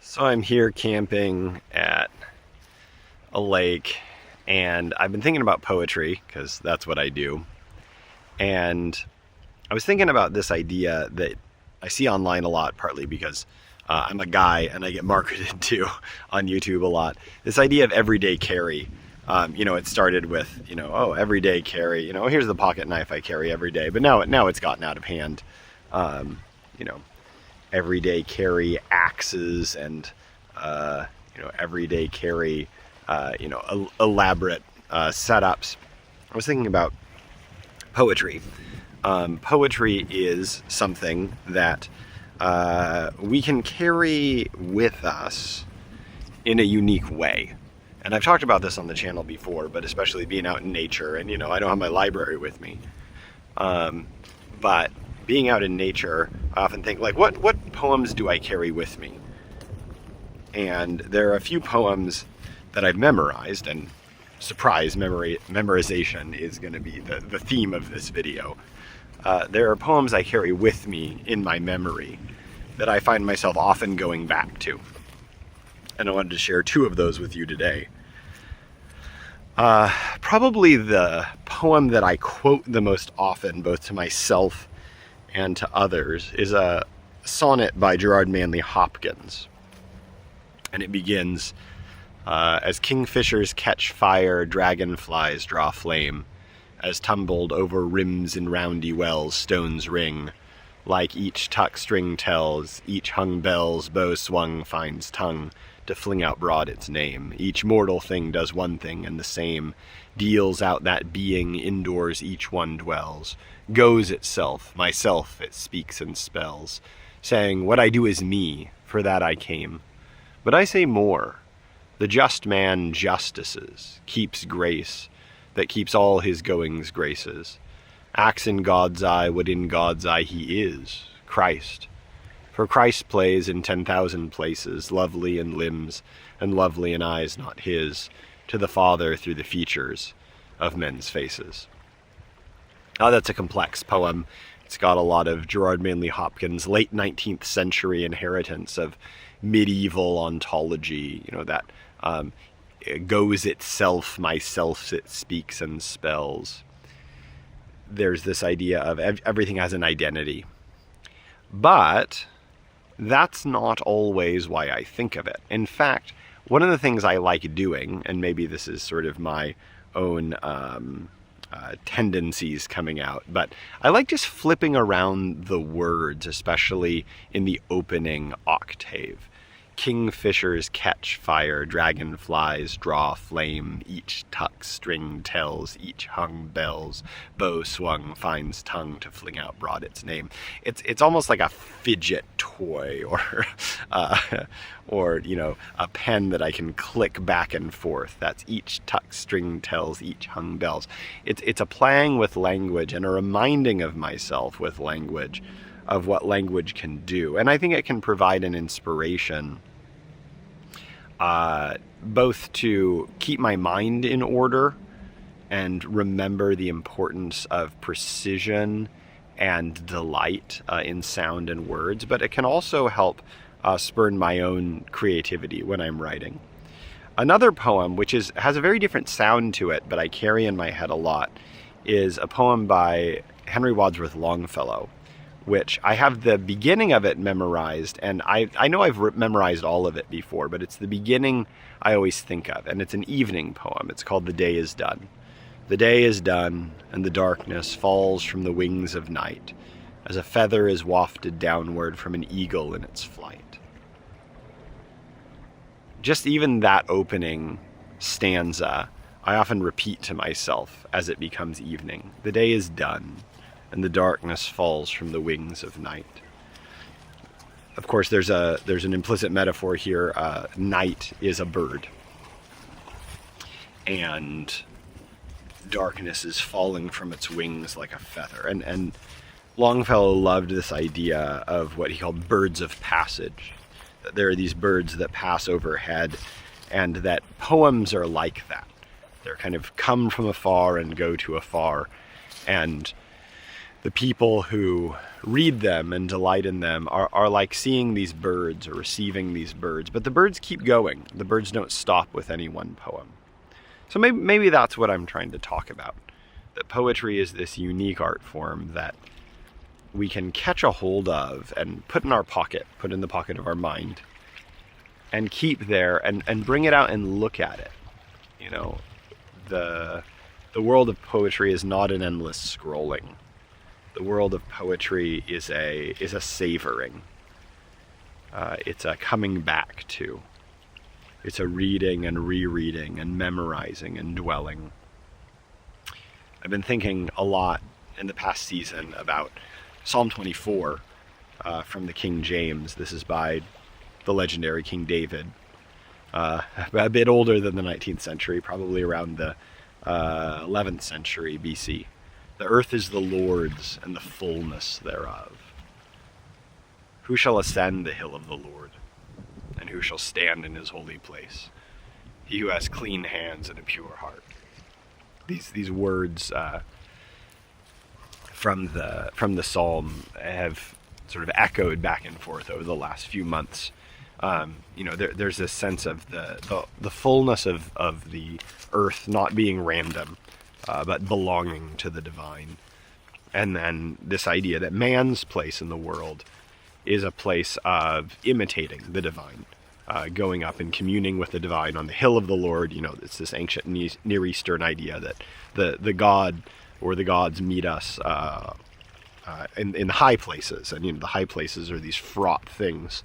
So I'm here camping at a lake, and I've been thinking about poetry because that's what I do. And I was thinking about this idea that I see online a lot, partly because I'm a guy and I get marketed to on YouTube a lot. This idea of everyday carry. It started with, everyday carry. Here's the pocket knife I carry every day. But now it's gotten out of hand. Um, you know, Everyday carry axes and everyday carry elaborate setups. I was thinking about poetry. Poetry is something that we can carry with us in a unique way. And I've talked about this on the channel before, but especially being out in nature, and I don't have my library with me. But being out in nature, I often think, like, what poems do I carry with me? And there are a few poems that I've memorized, and memorization is going to be the theme of this video. There are poems I carry with me in my memory that I find myself often going back to. And I wanted to share two of those with you today. Probably the poem that I quote the most often, both to myself and to others, is a sonnet by Gerard Manley Hopkins. And it begins, as kingfishers catch fire, dragonflies draw flame, as tumbled over rims in roundy wells stones ring, like each tuck string tells, each hung bell's bow swung finds tongue to fling out broad its name. Each mortal thing does one thing and the same, deals out that being indoors each one dwells, goes itself, myself it speaks and spells, saying, what I do is me, for that I came. But I say more, the just man justices, keeps grace, that keeps all his goings graces, acts in God's eye what in God's eye he is, Christ. For Christ plays in 10,000 places, lovely in limbs and lovely in eyes not his, to the Father through the features of men's faces. Now that's a complex poem. It's got a lot of Gerard Manley Hopkins' late 19th century inheritance of medieval ontology, that it goes itself, myself it speaks and spells. There's this idea of everything has an identity. But that's not always why I think of it. In fact, one of the things I like doing, and maybe this is sort of my own tendencies coming out, but I like just flipping around the words, especially in the opening octave. Kingfishers catch fire, dragonflies draw flame, each tuck string tells, each hung bells, bow swung finds tongue to fling out broad its name. It's almost like a fidget toy or a pen that I can click back and forth. That's each tuck string tells, each hung bells. It's a playing with language and a reminding of myself with language of what language can do. And I think it can provide an inspiration both to keep my mind in order and remember the importance of precision and delight in sound and words, but it can also help spur my own creativity when I'm writing. Another poem, which has a very different sound to it, but I carry in my head a lot, is a poem by Henry Wadsworth Longfellow, which I have the beginning of it memorized, and I know I've memorized all of it before, but it's the beginning I always think of, and it's an evening poem. It's called The Day is Done. The day is done, and the darkness falls from the wings of night, as a feather is wafted downward from an eagle in its flight. Just even that opening stanza, I often repeat to myself as it becomes evening. The day is done, and the darkness falls from the wings of night. Of course, there's an implicit metaphor here. Night is a bird, and darkness is falling from its wings like a feather. And Longfellow loved this idea of what he called birds of passage. That there are these birds that pass overhead, and that poems are like that. They're kind of come from afar and go to afar, and the people who read them and delight in them are like seeing these birds or receiving these birds, but the birds keep going. The birds don't stop with any one poem. So maybe that's what I'm trying to talk about. That poetry is this unique art form that we can catch a hold of and put in our pocket, put in the pocket of our mind, and keep there and bring it out and look at it. You know, the world of poetry is not an endless scrolling. The world of poetry is a savoring. It's a coming back to. It's a reading and rereading and memorizing and dwelling. I've been thinking a lot in the past season about Psalm 24 from the King James. This is by the legendary King David. A bit older than the 19th century, probably around the 11th century BC. The earth is the Lord's and the fullness thereof. Who shall ascend the hill of the Lord? And who shall stand in his holy place? He who has clean hands and a pure heart. These words from the psalm have sort of echoed back and forth over the last few months. There's this sense of the fullness of the earth not being random, but belonging to the divine. And then this idea that man's place in the world is a place of imitating the divine, going up and communing with the divine on the hill of the Lord. You know, it's this ancient Near Eastern idea that the God or the gods meet us in high places. And, you know, the high places are these fraught things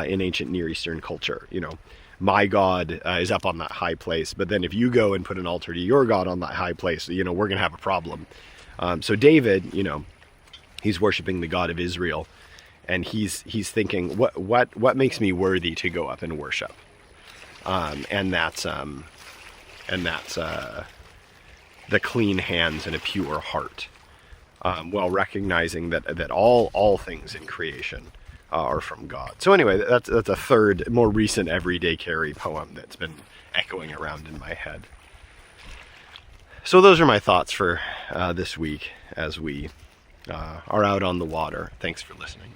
in ancient Near Eastern culture. You know, my God is up on that high place, but then if you go and put an altar to your God on that high place, you know, we're going to have a problem. So David, you know, he's worshiping the God of Israel, and he's thinking, what makes me worthy to go up and worship? And that's the clean hands and a pure heart, while recognizing that all things in creation are from God. So anyway, that's a third, more recent everyday carry poem that's been echoing around in my head. So those are my thoughts for this week as we are out on the water. Thanks for listening.